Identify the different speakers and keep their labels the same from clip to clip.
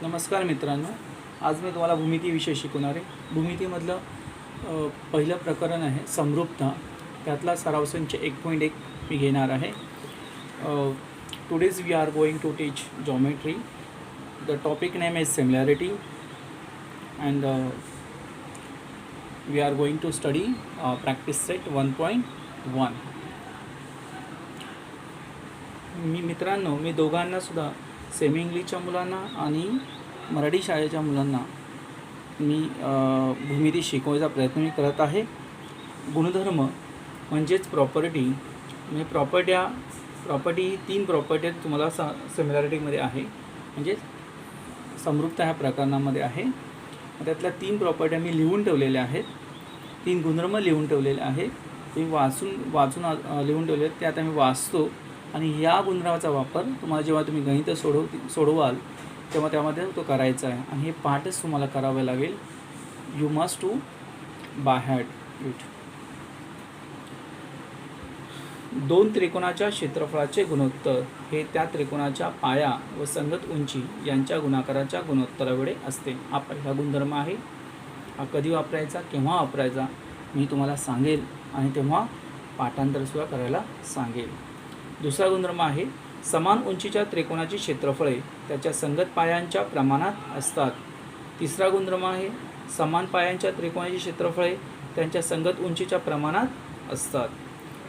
Speaker 1: नमस्कार मित्रांनो, आज मी तुम्हाला भूमिती विषय शिकवणार आहे. भूमितीमधलं पहिलं प्रकरण आहे समरूपता. त्यातला सराव संच 1.1 मी घेणार आहे. Today's we are going to teach geometry. The topic name is similarity and we are going to study practice set 1.1. मित्रांनो, मी दोघांनासुद्धा सेमी इंग्लिशच्या मुलांना आणि मराठी शाळेच्या मुलांना मी भूमिती शिकवायचा प्रयत्न मी करत आहे. गुणधर्म म्हणजेच प्रॉपर्टी, म्हणजे प्रॉपर्टी 3 प्रॉपर्टी तुम्हाला सिमिलॅरिटीमध्ये आहे, म्हणजे समरूपता ह्या प्रकरणामध्ये आहे. त्यातल्या 3 प्रॉपर्ट्या मी लिहून ठेवलेल्या आहेत. 3 गुणधर्म लिहून ठेवलेले आहेत. ते वाचून लिहून ठेवले आहेत. ते आता मी वाचतो आणि या गुणधर्माचा वापर तुम्हाला जेव्हा तुम्ही गणित सोडवाल तेव्हा त्यामध्ये तो करायचा आहे. आणि हे पाठच तुम्हाला करावे लागेल. You must to by heart it. 2 त्रिकोणाच्या क्षेत्रफळाचे गुणोत्तर हे त्या त्रिकोणाच्या पाया व संगत उंची यांच्या गुणाकाराच्या गुणोत्तरावेळे असते. हा पहिला गुणधर्म आहे. हा कधी वापरायचा, केव्हा वापरायचा मी तुम्हाला सांगेल आणि तेव्हा पाठांतरसुद्धा करायला सांगेल. दुसरा गुणधर्म आहे समान उंचीच्या त्रिकोणाची क्षेत्रफळे त्याच्या संगत पायांच्या प्रमाणात असतात. तिसरा गुणधर्म आहे समान पायांच्या त्रिकोणाची क्षेत्रफळे त्यांच्या संगत उंचीच्या प्रमाणात असतात.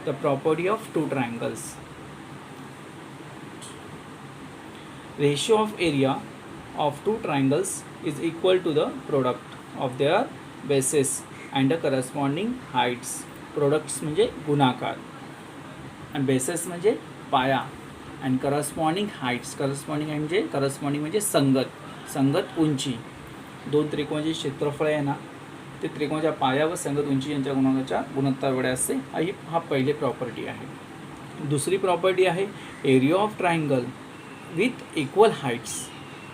Speaker 1: The property of 2 triangles. Ratio of area of 2 triangles is equal to the product of their bases and the corresponding heights. Products म्हणजे गुणाकार आणि बेसेस म्हणजे पाया आणि करस्पॉन्डिंग हाईट्स. करस्पॉन्डिंग म्हणजे संगत उंची. 2 त्रिकोणाचे क्षेत्रफळ आहे ना, ते त्रिकोणाच्या पाया व संगत उंची यांच्या गुणाकाराच्या गुणोत्तरावेळे असते. हा पहिले प्रॉपर्टी आहे. दुसरी प्रॉपर्टी आहे area of triangle with equal heights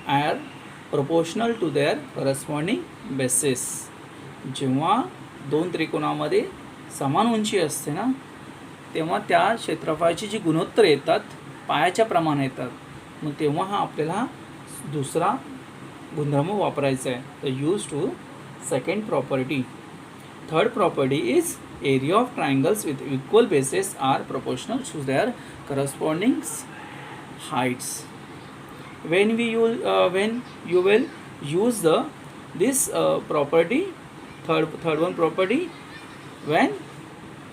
Speaker 1: are proportional to their corresponding bases. जेव्हा 2 त्रिकोणामध्ये समान उंची असते ना, तेव्हा त्या क्षेत्रफळाची जी गुणोत्तर येतात पायाच्या प्रमाणे येतात. मग तेव्हा हा आपल्याला दुसरा गुणधर्म वापरायचा आहे. The use to second property. Third property is area of triangles with equal bases are proportional to their corresponding heights. when you will use this property, third one property, when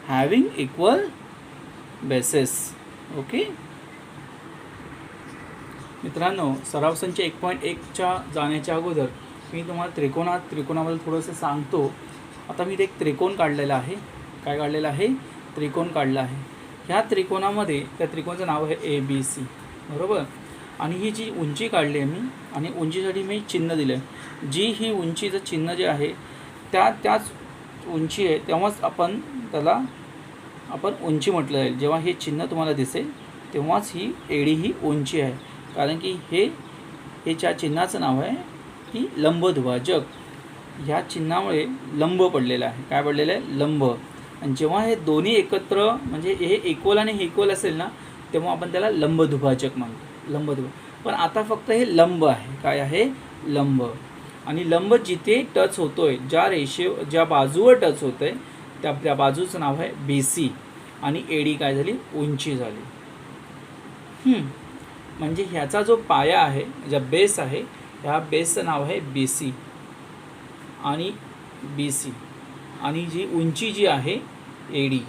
Speaker 1: having equal bases. Okay मित्रांनो, सराव संच 1.1च्या जाण्याच्या अगोदर मी तुम्हाला त्रिकोणाबद्दल थोडंसं सांगतो. आता मी एक त्रिकोण काढलेला आहे. काय काढलेलं आहे? त्रिकोण काढला आहे. ह्या त्रिकोणामध्ये त्या त्रिकोणाचं नाव आहे ABC, बरोबर. आणि ही जी उंची काढली आहे मी, आणि उंचीसाठी मी चिन्ह दिलं आहे. जी ही उंचीचं चिन्ह जे आहे त्याच उंची आहे, तेव्हाच त्याला आपण उंची म्हटलं जाईल. जेव्हा हे चिन्ह तुम्हाला दिसेल तेव्हाच ही एडी ही उंची आहे. कारण की ह्याच्या चिन्हाचं नाव आहे की लंबदुभाजक. ह्या चिन्हामुळे लंब पडलेला आहे. काय पडलेलं आहे? लंब. आणि जेव्हा हे दोन्ही एकत्र म्हणजे हे इक्वल आणि हे इक्वल असेल ना, तेव्हा आपण त्याला लंबदुभाजक म्हणतो. पण आता फक्त हे लंब आहे. काय आहे? लंब. आणि लंब जिथे टच होतोय, ज्या बाजूवर टच होतोय त्या बाजूचं नाव आहे BC. आणि एडी काय झाली? उंची झाली. म्हणजे ह्याचा जो पाया आहे, ज्या बेस आहे, ह्या बेसचं नाव आहे BC आणि BC. आणि जी उंची जी आहे एडी.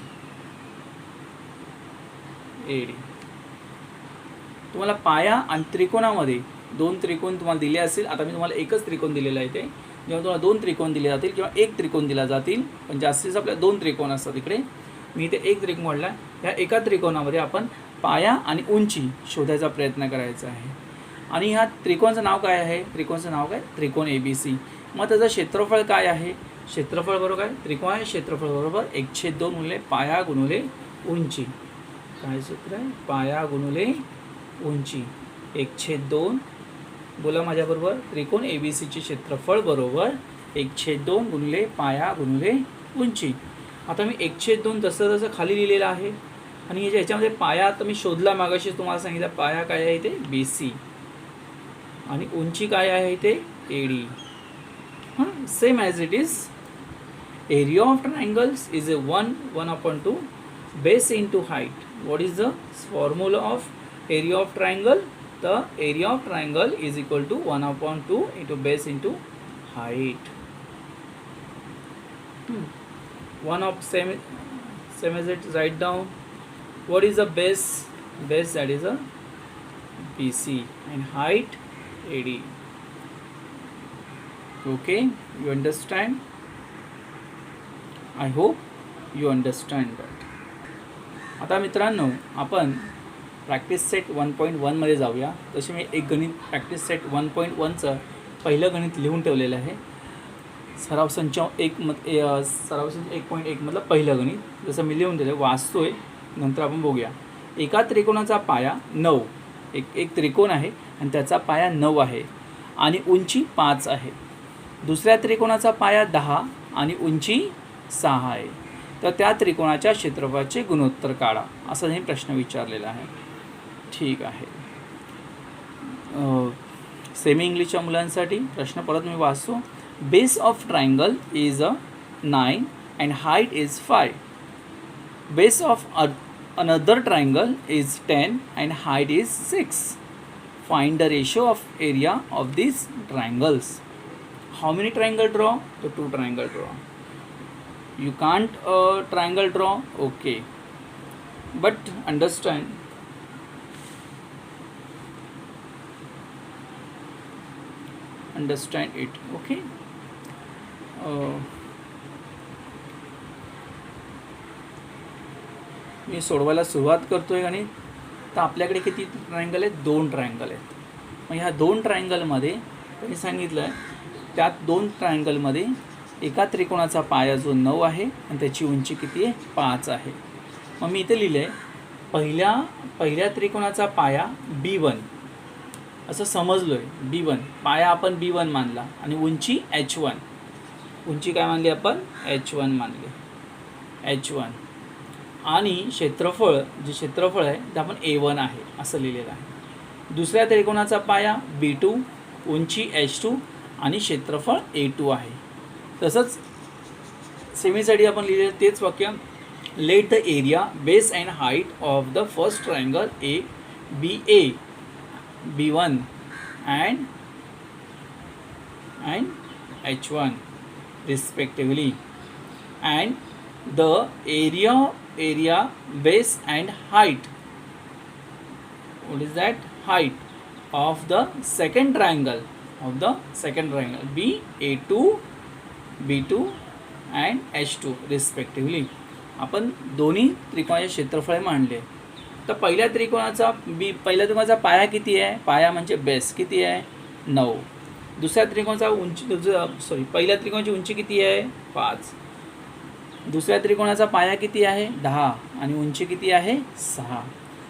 Speaker 1: तुम्हाला पाया आणि त्रिकोणामध्ये 2 त्रिकोण तुम्हाला दिले असेल. आता मी तुम्हाला एकच त्रिकोण दिलेलं आहे. ते जेव्हा तुम्हाला 2 त्रिकोण दिले जातील किंवा 1 त्रिकोण दिला जातील, पण जास्तीत आपल्या 2 त्रिकोण असतात. इकडे मी इथे 1 त्रिकोण काढला. ह्या एका त्रिकोणामध्ये आपण पाया आणि उंची शोधायचा प्रयत्न करायचा आहे. आणि ह्या त्रिकोणाचं नाव काय आहे? त्रिकोण ABC. मग त्याचं क्षेत्रफळ काय आहे? क्षेत्रफळ बरोबर काय? त्रिकोणाचे क्षेत्रफळ बरोबर 1/2 गुणिले पाया गुणिले उंची. काय सूत्र आहे? पाया गुणिले उंची 1/2. बोला माझ्याबरोबर. त्रिकोण ABCचे क्षेत्रफळ बरोबर 1/2 गुणिले पाया गुणिले उंची. आता मी 1/2 तसं खाली लिहिलेलं आहे. आणि याच्यामध्ये पाया आता मी शोधला, मागाशी तुम्हाला सांगितलं पाया काय आहे ते BC. आणि उंची काय आहे ते AD. हां, same as it is area of triangles is 1/2 base into height. What is the formula of area of triangle? The area of triangle is equal to 1/2 into base into height. One of same as it, write down what is the base. Base, that is a BC, and height AD. Okay, you understand? I hope you understand that. आता मित्रांनो, आपण practice set 1.1 मध्ये जाऊया. तसे मी एक गणित practice set 1.1चं पहिलं गणित लिहून ठेवलेलं आहे. सराव संच 1 मधलं पहिलं गणित जसं मी लिहून दिलं वाचतोय, नंतर आपण बघूया. एका त्रिकोणाचा पाया 9, एक त्रिकोण आहे आणि त्याचा पाया 9 आहे आणि उंची 5 आहे. दुसऱ्या त्रिकोणाचा पाया 10 आणि उंची 6 आहे. तर त्या त्रिकोणाच्या क्षेत्रफळाचे गुणोत्तर काढा, असा हे प्रश्न विचारलेला आहे. ठीक आहे. सेमी इंग्लिशच्या मुलांसाठी प्रश्न परत मी वाचतो. Base of triangle is 9 and height is 5. Base of another triangle is 10 and height is 6. Find the ratio of area of these triangles. How many triangle draw? The 2 triangle draw. You can't triangle draw? Okay. But understand, it. Okay. मी सोडवायला सुरुवात करतोय आणि तर आपल्याकडे किती triangle आहेत? 2 triangle आहेत. मग ह्या 2 ट्रायंगलमध्ये मी सांगितलं आहे, त्यात 2 ट्रायंगलमध्ये एका त्रिकोणाचा पाया जो 9 आहे आणि त्याची उंची किती आहे? 5 आहे. मग मी इथे लिहिलं आहे पहिल्या त्रिकोणाचा पाया B1 असं समजलो आहे. B1 पाया आपण B1 मानला आणि उंची H1. उंची काय मानली आपण? H1 मानली. H1 आणि क्षेत्रफळ आहे ते आपण A1 आहे असं लिहिलेलं आहे. दुसऱ्या त्रिकोणाचा पाया B2, उंची H2 आणि क्षेत्रफळ A2 आहे. तसंच सेमीसाठी आपण लिहिलेलं तेच वाक्य. Let the area, base and height of the first triangle ABA, B1 and H1 respectively, and the area, base and height, what is that? Height of the second triangle BA2, B2 and H2 respectively. आपण दोन्ही त्रिकोणाचे क्षेत्रफळ मांडले. तर पहिल्या त्रिकोणाचा पाया किती आहे? पाया म्हणजे बेस किती आहे? 9. दुसऱ्या त्रिकोणाचा पहिल्या त्रिकोणाची उंची किती आहे? 5. दुसऱ्या त्रिकोणाचा पाया किती आहे? 10 आणि उंची किती आहे? 6.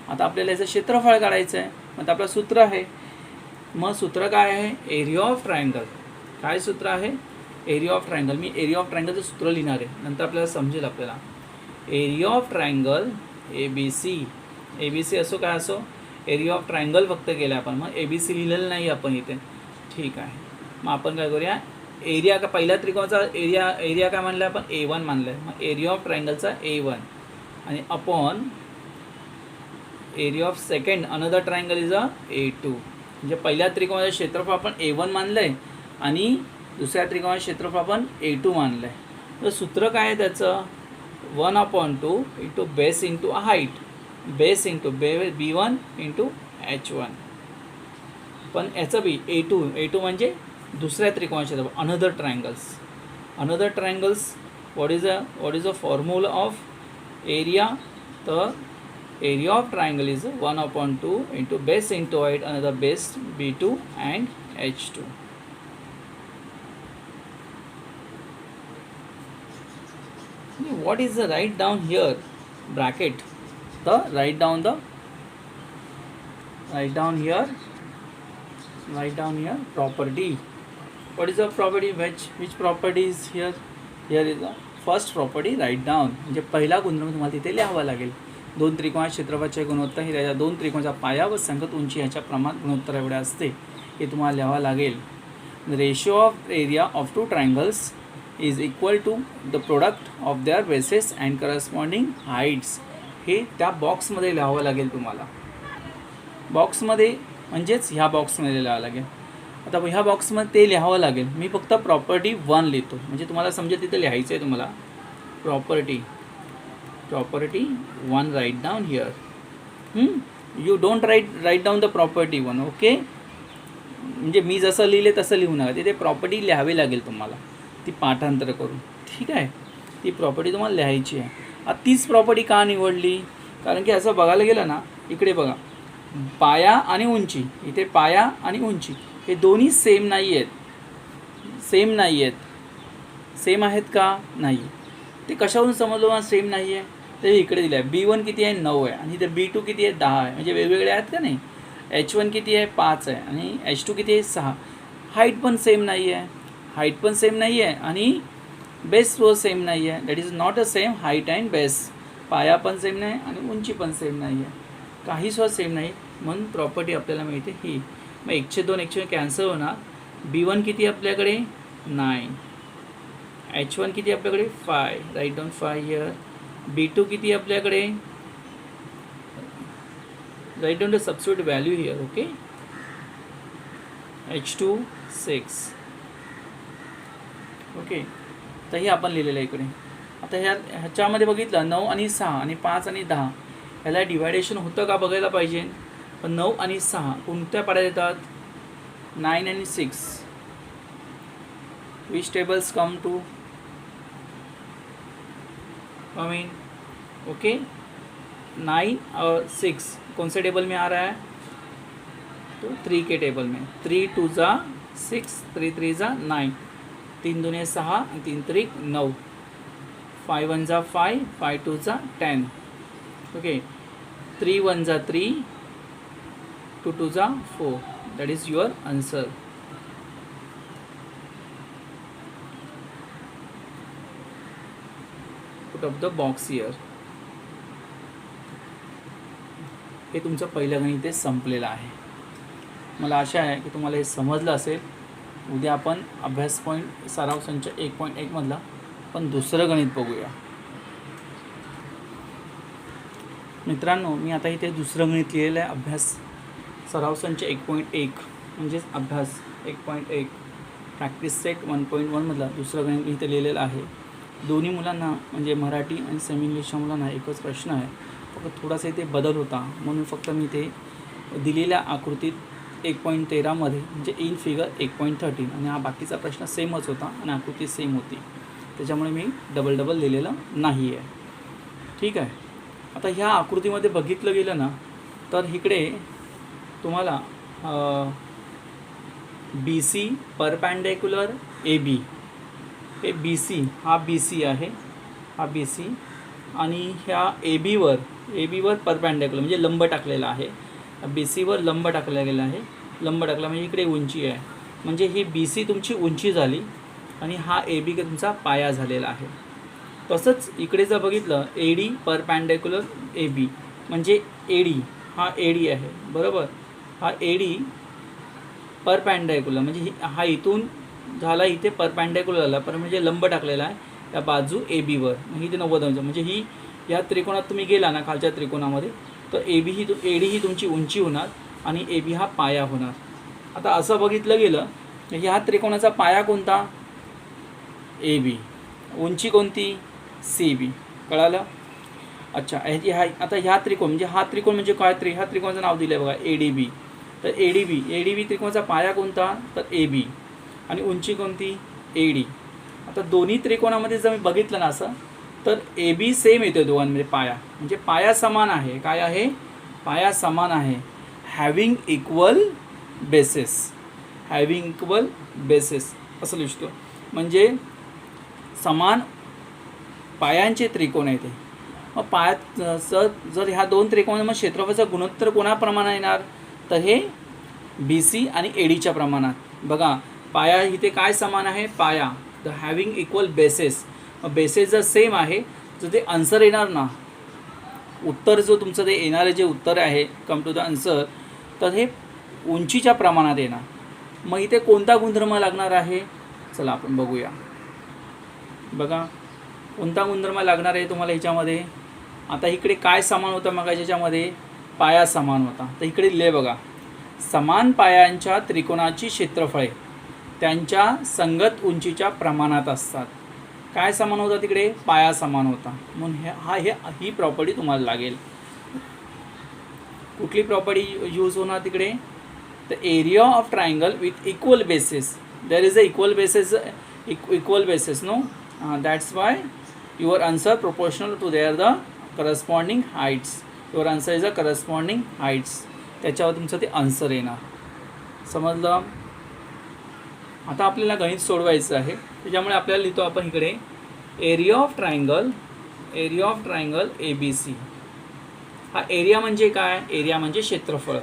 Speaker 1: आता आपल्याला याचं क्षेत्रफळ काढायचं आहे. मग आपलं सूत्र आहे. मग सूत्र काय आहे? Area of triangle. काय सूत्र आहे? Area of triangle. मी एरिया ऑफ ट्रायंगलचं सूत्र लिहिणार आहे, नंतर आपल्याला समजेल. आपल्याला एरिया ऑफ ट्रायंगल ABC असो काय असो, एरिया ऑफ ट्रायंगल फक्त केलं आपण. मग ABC लिहिलेलं नाही आपण इथे. ठीक आहे. मग आपण काय करूया? एरिया का पहिल्या त्रिकोणाचा एरिया काय मानलं आपण? A1 मानलं आहे. मग एरिया ऑफ ट्रायंगलचा A1 आणि upon area of second another triangle is A2. म्हणजे पहिल्या त्रिकोणाचं क्षेत्रफळ आपण A1 मानलं आहे आणि दुसऱ्या त्रिकोणाचं क्षेत्रफळ आपण A2 मानलं आहे. तर सूत्र काय आहे त्याचं? 1/2 into base into height. Base into B1 into H1. पण याचं बी A2 म्हणजे दुसऱ्या त्रिकोणाचे another triangles. What is the formula of area? तर area of triangle is 1/2 into base into height another base B2 and H2. What is the write down here? Bracket. Write down property. What is the property? Which property is here? Here is the first property. Write down. म्हणजे पहिला गुणधर्म तुम्हाला तिथे लिहावा लागेल. 2 त्रिकोणाच्या क्षेत्रफळाचे गुणोत्तर हे त्याच्या 2 त्रिकोणाचा पाया व संगत उंची याच्या प्रमाणात गुणोत्तर एवढे असते. हे तुम्हाला लिहावं लागेल. Ratio of area of two triangles is equal to the product of their bases and corresponding heights. हे त्या बॉक्समध्ये लिहावं लागेल तुम्हाला. बॉक्समध्ये म्हणजेच ह्या बॉक्समध्ये लिहावं लागेल. आता ह्या बॉक्समध्ये ते लिहावं लागेल. मी फक्त प्रॉपर्टी 1 लिहितो म्हणजे तुम्हाला समजेल तिथं लिहायचं आहे तुम्हाला. Property 1 right down here. You don't write down the property 1. Okay, म्हणजे मी जसं लिहिले तसं लिहू नका. तिथे प्रॉपर्टी लिहावी लागेल तुम्हाला, ती पाठांतर करून. ठीक आहे, ती प्रॉपर्टी तुम्हाला लिहायची आहे. आता तीच प्रॉपर्टी का निवडली? कारण की असं बघायला गेलं ना, इकडे बघा, पाया आणि उंची, इथे पाया आणि उंची हे दोन्ही सेम नाही आहेत. सेम आहेत का? नाही. ते कशावरून समजलं मला सेम नाही आहे? तर इकडे दिलं आहे B1 किती आहे? 9 आहे. आणि इथे B2 किती आहे? 10 आहे. म्हणजे वेगवेगळे आहेत का नाही? H1 किती आहे? 5 आहे. आणि H2 किती आहे? 6. हाईट पण सेम नाही आहे आणि बेस रो सेम नाही आहे. That is not a same height and base. पाया पण सेम नाही आणि उंची पण सेम नाही आहे. काही सुद्धा सेम नाही. म्हणून प्रॉपर्टी आपल्याला मिळते ही. मग 102 कॅन्सल होणार. B1 किती आपल्याकडे? 9. H1 किती आपल्याकडे? 5. Right down 5 here. B2 किती आपल्याकडे? Write down the substitute value here. Okay, H2 6. Okay, तर हे आपण लिहिलेलं आहे इकडे. आता ह्याच्यामध्ये बघितलं 9 आणि 6 आणि 5 आणि 10 ह्याला डिवायडेशन होतं का बघायला पाहिजे. पण 9 आणि 6 कोणत्या पाड्यात येतात? 9 आणि 6. Which tables come to come in? Okay, 9 और 6 कौन से टेबल में आ रहा है? तो 3 के टेबल में. 3 2 जा 6, 3 3 जा 9, 3 2 6 आणि 3 3 9, 5 1 जा 5, 5 2 जा 10. ओके, 3 1 जा 3, 2 2 जा 4. That is your answer. Put off the box here. हे तुमचं पहिलं गणित ते संपलेलं आहे. मला आशा आहे की तुम्हाला हे समजलं असेल. उद्या आपण अभ्यास पॉईंट सराव संच 1.1 मधला पण दुसरं गणित बघूया. मित्रांनो, मी आता इथे दुसरं गणित लिहिलेलं आहे. अभ्यास सराव संच 1.1 म्हणजेच अभ्यास 1.1 प्रॅक्टिस सेट 1.1 मधला दुसरं गणित मी इथे लिहिलेलं आहे. दोन्ही मुलांना म्हणजे मराठी आणि सेमी इंग्लिशच्या मुलांना एकच प्रश्न आहे. फक्त थोडासा इथे बदल होता म्हणून फक्त मी ते दिलेल्या आकृतीत 1.13 मध्ये म्हणजे इन फिगर 1.13 आणि हा बाकीचा प्रश्न सेमच होता आणि आकृती सेम होती, त्याच्यामुळे मी डबल लिहिलेलं नाही आहे. ठीक आहे. आता ह्या आकृतीमध्ये बघितलं गेलं ना तर इकडे तुम्हाला BC परपॅन्डिक्युलर AB, हे BC हा BC आहे, हा BC आणि ह्या AB वर परपॅन्डिक्युलर म्हणजे लंब टाकलेला आहे. BC वर लंब टाकला गेला आहे. लंब टाकला म्हणजे इकडे उंची आहे, म्हणजे ही BC तुमची उंची झाली आणि हा AB तुमचा पाया झालेला आहे. तसंच इकडे जर बघितलं AD परपॅन्डिक्युलर AB म्हणजे AD हा AD आहे बरोबर. हा AD परपॅन्डिक्युलर म्हणजे हा इथून झाला इथे परपॅन्डिक्युलर झाला पण म्हणजे लंब टाकलेला आहे त्या बाजू AB वर. मग इथे 90 अंश म्हणजे ही या त्रिकोणात तुम्ही गेला ना खालच्या त्रिकोणामध्ये तर AD ही तुमची उंची होणार आणि AB हा पाया होणार. आता असं बघितलं गेलं ह्या त्रिकोणाचा पाया कोणता? AB. उंची कोणती? CB. कळालं? अच्छा, आता ह्या त्रिकोण म्हणजे हा त्रिकोण म्हणजे काय? ह्या त्रिकोणाचं नाव दिलं आहे बघा ADB. तर ADB त्रिकोणाचा पाया कोणता? तर AB आणि उंची कोणती? AD. आता दोन्ही त्रिकोणामध्ये जर मी बघितलं ना असं तर AB सेम येतो दोघांमध्ये पाया, म्हणजे पाया समान आहे. काय आहे? पाया समान आहे. हॅविंग इक्वल बेसेस असं लिहितो, म्हणजे समान पायांचे त्रिकोण आहे ते. मग पायात जर ह्या दोन त्रिकोण मग क्षेत्रफळाचं गुणोत्तर कोणाप्रमाणे येणार? तर हे BC आणि ADच्या प्रमाणात. बघा पाया इथे काय समान आहे? पाया. The having equal bases. मग बेसेस जर सेम आहे तर ते आन्सर येणार ना, उत्तर जो तुमचं ते येणारे जे उत्तर आहे कम टू द आन्सर तर हे उंचीच्या प्रमाणात येणार. मग इथे कोणता गुणधर्म लागणार आहे, चला आपण बघूया. बघा कोणता गुणधर्म लागणार आहे तुम्हाला ह्याच्यामध्ये. आता इकडे काय समान होतं मग याच्यामध्ये, पाया समान होता. तर इकडे लिहिले बघा, समान पायांच्या त्रिकोणाची क्षेत्रफळे त्यांच्या संगत उंचीच्या प्रमाणात असतात. काय समान होता तिकडे, पाया समान होता. म्हणून ही प्रॉपर्टी तुम्हाला लागेल. कुठली प्रॉपर्टी यूज होणार तिकडे, the area of triangle with equal basis, there is a equal basis no, that's why your answer proportional to their the corresponding heights. Your answer is a corresponding heights. त्याच्यावर तुमचं ते answer येणार. समजलं. आता आपल्याला गणित सोडवायचं आहे, त्याच्यामुळे आपल्याला लिहितो आपण इकडे area of triangle A B C. हा एरिया म्हणजे काय, एरिया म्हणजे क्षेत्रफळ.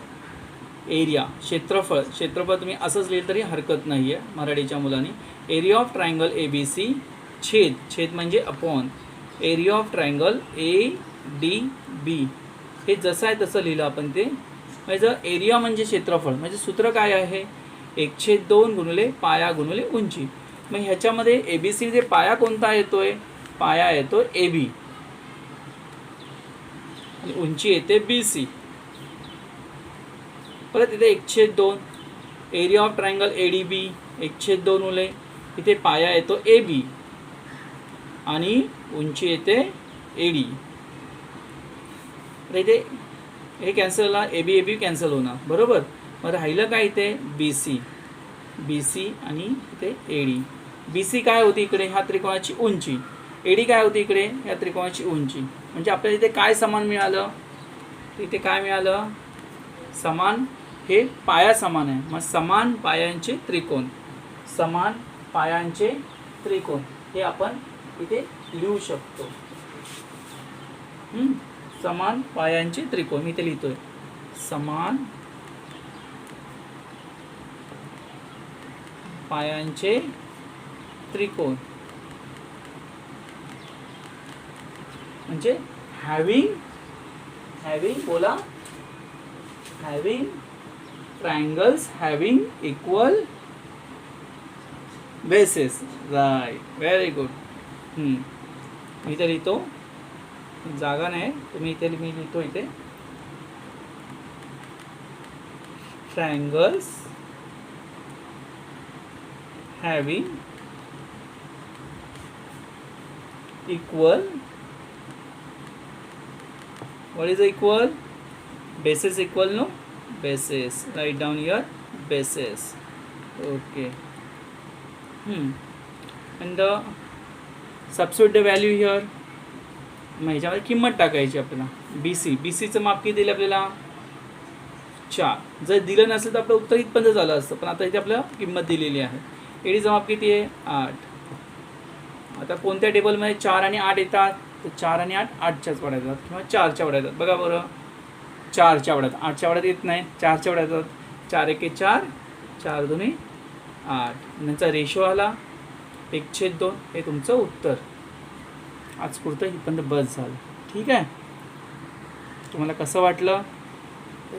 Speaker 1: एरिया क्षेत्रफळ तुम्ही असंच लिहिलं तरी हरकत नाही आहे मराठीच्या मुलांनी. Area of triangle A B C छेद म्हणजे upon area of triangle A D B. हे जसं आहे तसं लिहिलं आपण ते. म्हणजे एरिया म्हणजे क्षेत्रफळ, म्हणजे सूत्र काय आहे, 1/2 गुणिले पाया गुणिले उंची. मग ह्याच्यामध्ये ए बी सी जे पाया कोणता येतोय, पाया येतो ए बी आणि उंची येते बी सी. परत इथे 1/2 area of triangle A D B 1/2 गुणिले इथे पाया येतो ए बी आणि उंची येते ए डी. इथे हे कॅन्सल होणार, ए बी कॅन्सल होणार बरोबर. मग राहिलं काय इथे बी सी आणि इथे ए डी. बी सी काय होती इकडे, ह्या त्रिकोणाची उंची. ए डी काय होती इकडे, ह्या त्रिकोणाची उंची. म्हणजे आपल्याला इथे काय समान मिळालं, इथे काय मिळालं, समान. हे पाया समान आहे, मग समान पायांचे त्रिकोण हे आपण इथे लिहू शकतो. समान पायांचे त्रिकोण मी इथे लिहितोय, समान पायांचे त्रिकोण म्हणजे हॅव्हिंग बोला, having triangles having equal bases. Right, very good. मी इथे लिहितो, जागा नाही तुम्ही इथे, मी लिहितो इथे triangles having equal, what is equal, basis equal, no, basis, write down your basis. Okay. And the substitute the value here. मग ह्याच्यामध्ये किंमत टाकायची आपल्याला. बी सीचं माप किती दिलं आपल्याला, 4. जर दिलं नसेल तर आपलं उत्तर इथपर्यंत झालं असतं, पण आता इथे आपल्याला किंमत दिलेली आहे. एडीचं माप किती आहे, 8. आता कोणत्या टेबलमध्ये 4 आणि 8 येतात, तर 4 आणि 8 8च्याच वड्यात येतात किंवा 4च्या वड्यात येतात. बघा बरं, 4च्या वड्यात, 8च्या वड्यात येत नाही, 4च्या वड्यात येतात. 4 1 4, 4 2 8. त्यांचा रेशो आला 1/2. हे तुमचं उत्तर. आज पुरतं इथपर्यंत बस झालं. ठीक आहे. तुम्हाला कसं वाटलं,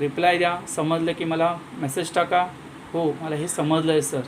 Speaker 1: रिप्लाय द्या. समजलं की मला मेसेज टाका, हो मला हे समजलं आहे सर.